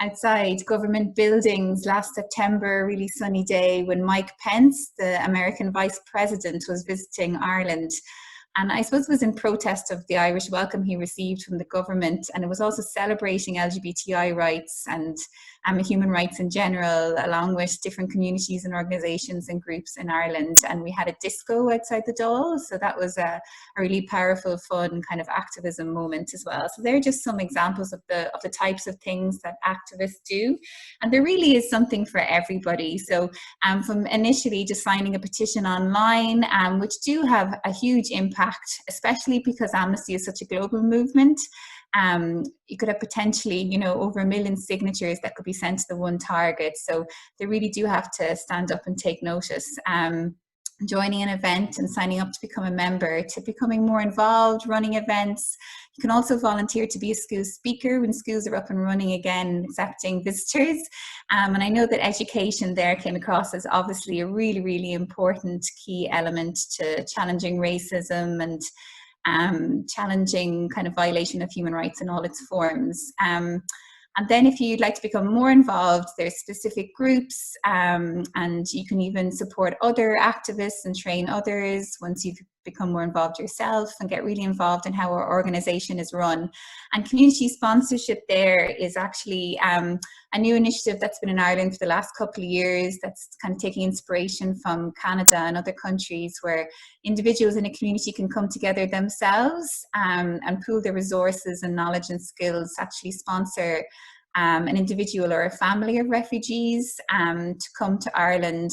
outside government buildings last September, a really sunny day, when Mike Pence, the American Vice President, was visiting Ireland. And I suppose it was in protest of the Irish welcome he received from the government, and it was also celebrating LGBTI rights and human rights in general, along with different communities and organisations and groups in Ireland. And we had a disco outside the Dáil, so that was a really powerful, fun kind of activism moment as well. So they're just some examples of the types of things that activists do, and there really is something for everybody. So from initially just signing a petition online, which do have a huge impact, especially because Amnesty is such a global movement. You could have potentially, you know, over 1 million signatures that could be sent to the one target. So they really do have to stand up and take notice. Joining an event and signing up to become a member, to becoming more involved, running events. You can also volunteer to be a school speaker when schools are up and running again, accepting visitors. And I know that education there came across as obviously a really, really important key element to challenging racism and challenging kind of violation of human rights in all its forms. And then if you'd like to become more involved, there's specific groups, and you can even support other activists and train others once you've become more involved yourself, and get really involved in how our organisation is run. And community sponsorship there is actually a new initiative that's been in Ireland for the last couple of years, that's kind of taking inspiration from Canada and other countries, where individuals in a community can come together themselves and pool their resources and knowledge and skills to actually sponsor an individual or a family of refugees to come to Ireland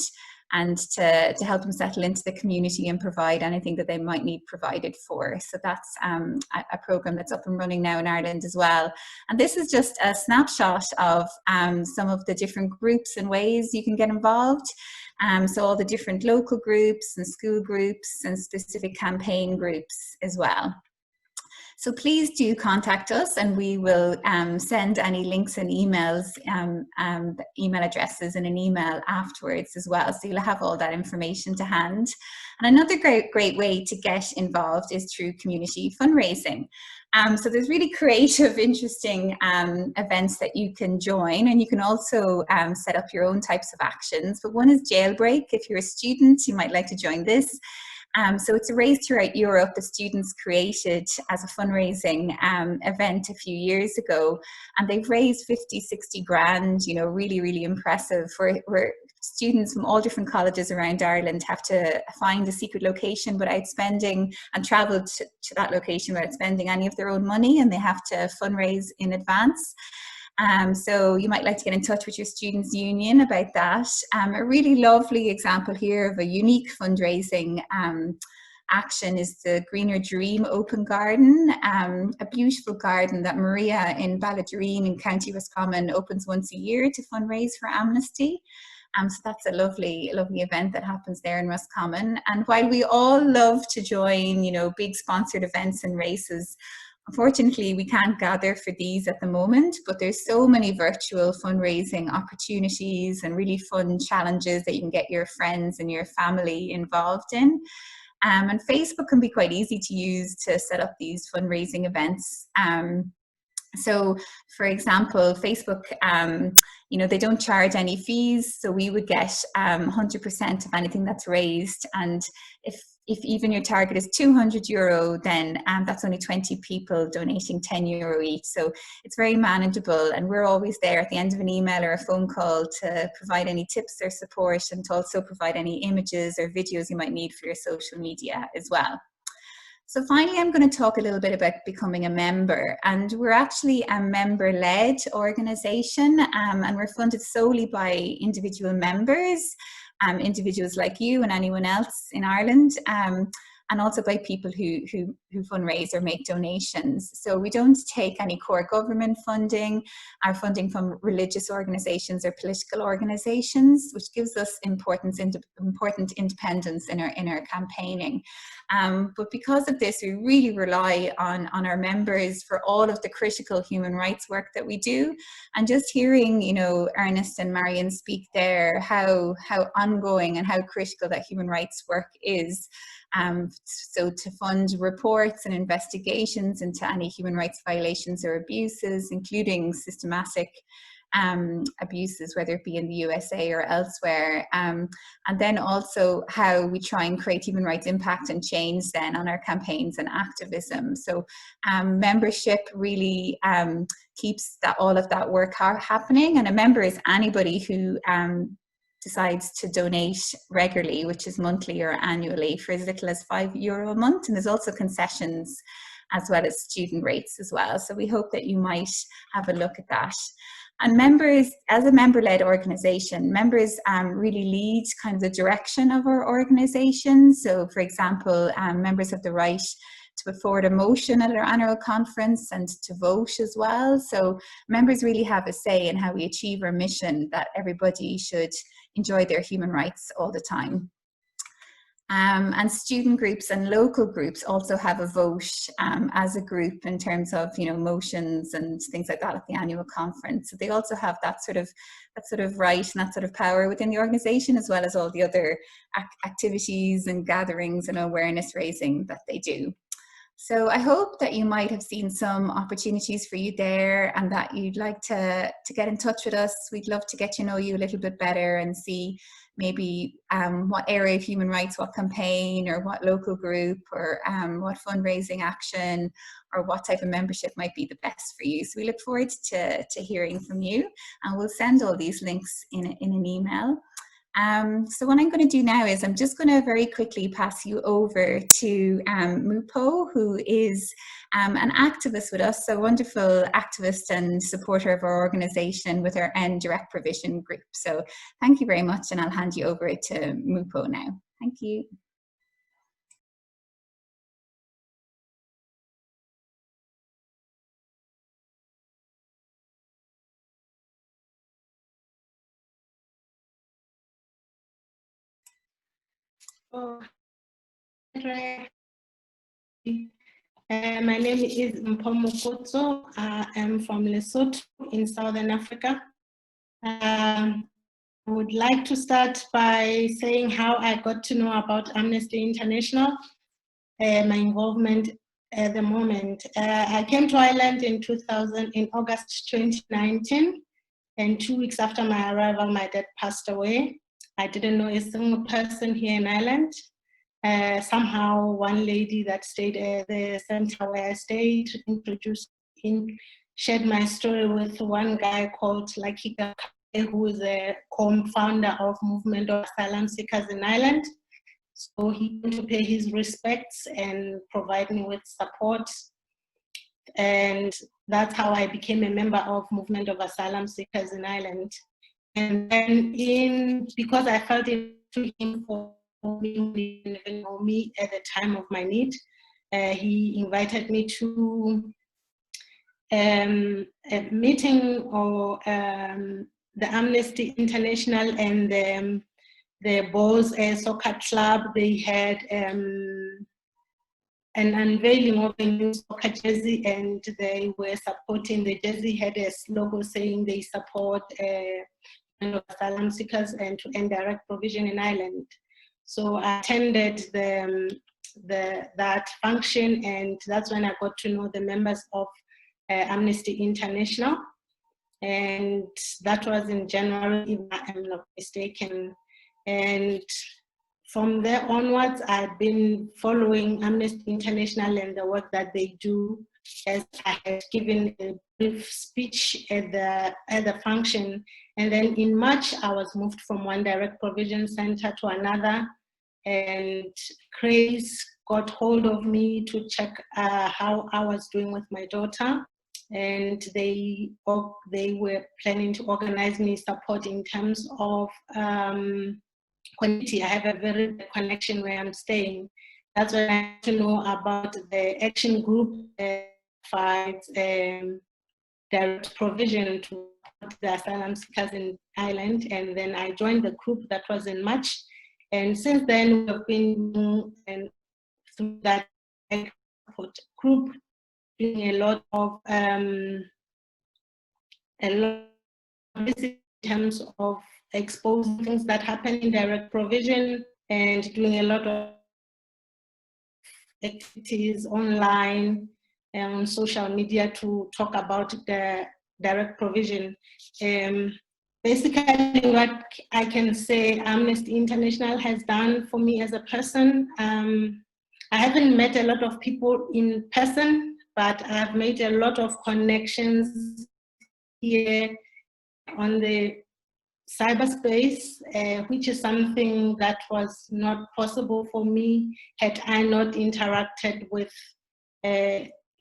and to help them settle into the community and provide anything that they might need provided for. So that's a programme that's up and running now in Ireland as well. And this is just a snapshot of some of the different groups and ways you can get involved. So all the different local groups and school groups and specific campaign groups as well. So please do contact us, and we will send any links and emails, email addresses in an email afterwards as well. So you'll have all that information to hand. And another great way to get involved is through community fundraising. So there's really creative, interesting events that you can join, and you can also set up your own types of actions. But one is Jailbreak. If you're a student, you might like to join this. So it's a race throughout Europe that students created as a fundraising event a few years ago, and they've raised 50, 60 grand, you know, really, really impressive, where students from all different colleges around Ireland have to find a secret location without spending, and travel to that location without spending any of their own money, and they have to fundraise in advance. So you might like to get in touch with your students' union about that. A really lovely example here of a unique fundraising action is the Greener Dream Open Garden, a beautiful garden that Maria in Balladreen in County Roscommon opens once a year to fundraise for Amnesty. So that's a lovely, lovely event that happens there in Roscommon. And while we all love to join, you know, big sponsored events and races, unfortunately, we can't gather for these at the moment, but there's so many virtual fundraising opportunities and really fun challenges that you can get your friends and your family involved in. And Facebook can be quite easy to use to set up these fundraising events. So, for example, Facebook, you know, they don't charge any fees, so we would get 100% of anything that's raised. And if even your target is €200, then that's only 20 people donating €10 each. So it's very manageable, and we're always there at the end of an email or a phone call to provide any tips or support, and to also provide any images or videos you might need for your social media as well. So finally, I'm going to talk a little bit about becoming a member, and we're actually a member-led organisation, and we're funded solely by individual members, individuals like you and anyone else in Ireland, and also by people who fundraise or make donations. So we don't take any core government funding, our funding from religious organisations or political organisations, which gives us important independence in our campaigning. But because of this, we really rely on our members for all of the critical human rights work that we do. And just hearing, you know, Ernest and Marion speak there, how ongoing and how critical that human rights work is. So to fund reports and investigations into any human rights violations or abuses, including systematic abuses, whether it be in the USA or elsewhere. And then also how we try and create human rights impact and change then on our campaigns and activism. So membership really keeps all of that work happening. And a member is anybody who decides to donate regularly, which is monthly or annually, for as little as €5 a month. And there's also concessions as well as student rates as well. So we hope that you might have a look at that. And members, as a member-led organisation, members really lead kind of the direction of our organisation. So for example, members have the right to put forward a motion at our annual conference and to vote as well. So members really have a say in how we achieve our mission that everybody should enjoy their human rights all the time. And student groups and local groups also have a vote as a group in terms of, you know, motions and things like that at the annual conference. So they also have that sort of right and that sort of power within the organisation, as well as all the other activities and gatherings and awareness raising that they do. So I hope that you might have seen some opportunities for you there, and that you'd like to get in touch with us. We'd love to get to know you a little bit better and see maybe what area of human rights, what campaign or what local group or what fundraising action or what type of membership might be the best for you. So we look forward to hearing from you, and we'll send all these links in an email. So what I'm going to do now is I'm just going to very quickly pass you over to Mupo, who is an activist with us, a wonderful activist and supporter of our organisation with our End Direct Provision group. So thank you very much, and I'll hand you over to Mupo now. Thank you. Oh, my name is Mpomo Kotso. I am from Lesotho in Southern Africa. I would like to start by saying how I got to know about Amnesty International, my involvement at the moment. I came to Ireland in August 2019, and 2 weeks after my arrival, my dad passed away. I didn't know a single person here in Ireland. Somehow one lady that stayed at the center where I stayed shared my story with one guy called Lakika, who is a co-founder of Movement of Asylum Seekers in Ireland. So he came to pay his respects and provide me with support. And that's how I became a member of Movement of Asylum Seekers in Ireland. And then because I felt it to him for me at the time of my need, he invited me to a meeting or the Amnesty International and the Boys Soccer Club. They had an unveiling of a new soccer jersey, and they were supporting, the jersey had a logo saying they support asylum seekers and to end direct provision in Ireland. So I attended that function, and that's when I got to know the members of Amnesty International. And that was in January, if I am not mistaken. And from there onwards, I've been following Amnesty International and the work that they do, as I had given a brief speech at the function. And then in March, I was moved from one direct provision center to another, and Grace got hold of me to check how I was doing with my daughter. And they were planning to organize me support in terms of community. I have a very good connection where I'm staying. That's when I had to know about the action group fights direct provision to the asylum seekers in Ireland, and then I joined the group. That was in March, and since then we've been through that group doing a lot of in terms of exposing things that happen in direct provision and doing a lot of activities online and on social media to talk about the direct provision. Basically, what I can say Amnesty International has done for me as a person, I haven't met a lot of people in person, but I've made a lot of connections here on the cyberspace, which is something that was not possible for me had I not interacted with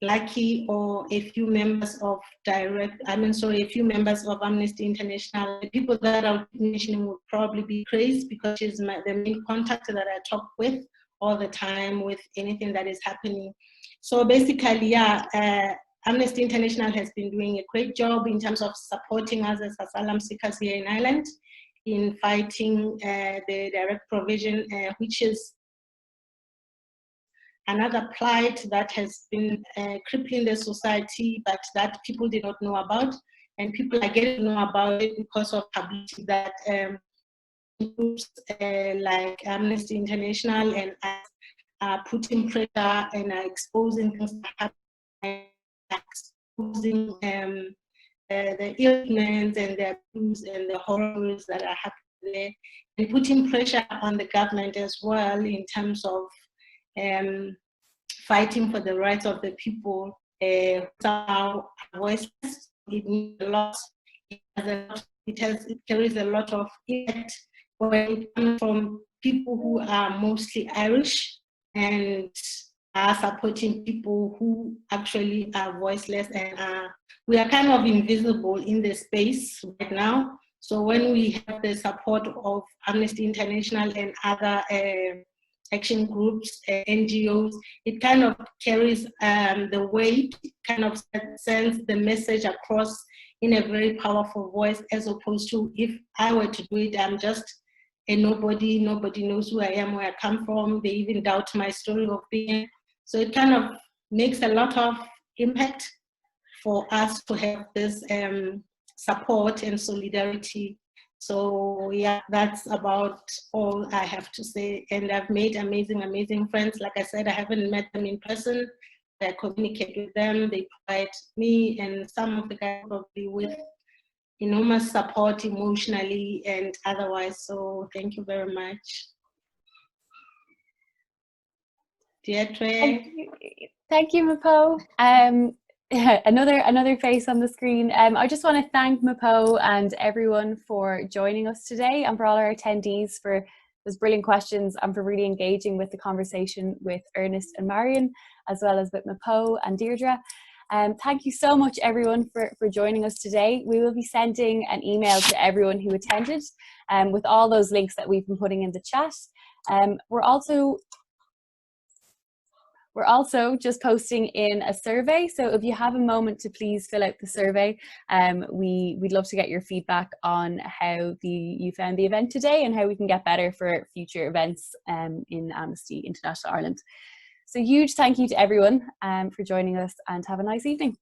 Lucky or a few members of a few members of Amnesty International. The people that I'm mentioning would probably be Grace, because she's the main contact that I talk with all the time with anything that is happening. So basically, yeah, Amnesty International has been doing a great job in terms of supporting us as asylum seekers here in Ireland in fighting the direct provision, which is another plight that has been crippling the society, but that people did not know about. And people are getting to know about it because of publicity that groups like Amnesty International and us are putting pressure and are exposing things that happen, exposing the illness and the abuse and the horrors that are happening there, and putting pressure on the government as well in terms of fighting for the rights of the people. Our voices, it means a lot. It carries a lot of impact when it comes from people who are mostly Irish and are supporting people who actually are voiceless, and we are kind of invisible in the space right now. So when we have the support of Amnesty International and other action groups, NGOs, it kind of carries the weight, kind of sends the message across in a very powerful voice, as opposed to if I were to do it, I'm just a nobody knows who I am, where I come from, they even doubt my story of being. So it kind of makes a lot of impact for us to have this support and solidarity. So yeah, that's about all I have to say. And I've made amazing friends. Like I said, I haven't met them in person. I communicate with them. They provide me and some of the guys probably with enormous support emotionally and otherwise. So thank you very much. Deirdre. Thank you, Mapo. Another face on the screen. I just want to thank Mapo and everyone for joining us today, and for all our attendees for those brilliant questions and for really engaging with the conversation with Ernest and Marion, as well as with Mapo and Deirdre. Thank you so much, everyone, for joining us today. We will be sending an email to everyone who attended with all those links that we've been putting in the chat. We're also just posting in a survey, so if you have a moment to please fill out the survey. We'd love to get your feedback on how you found the event today and how we can get better for future events in Amnesty International Ireland. So huge thank you to everyone for joining us, and have a nice evening.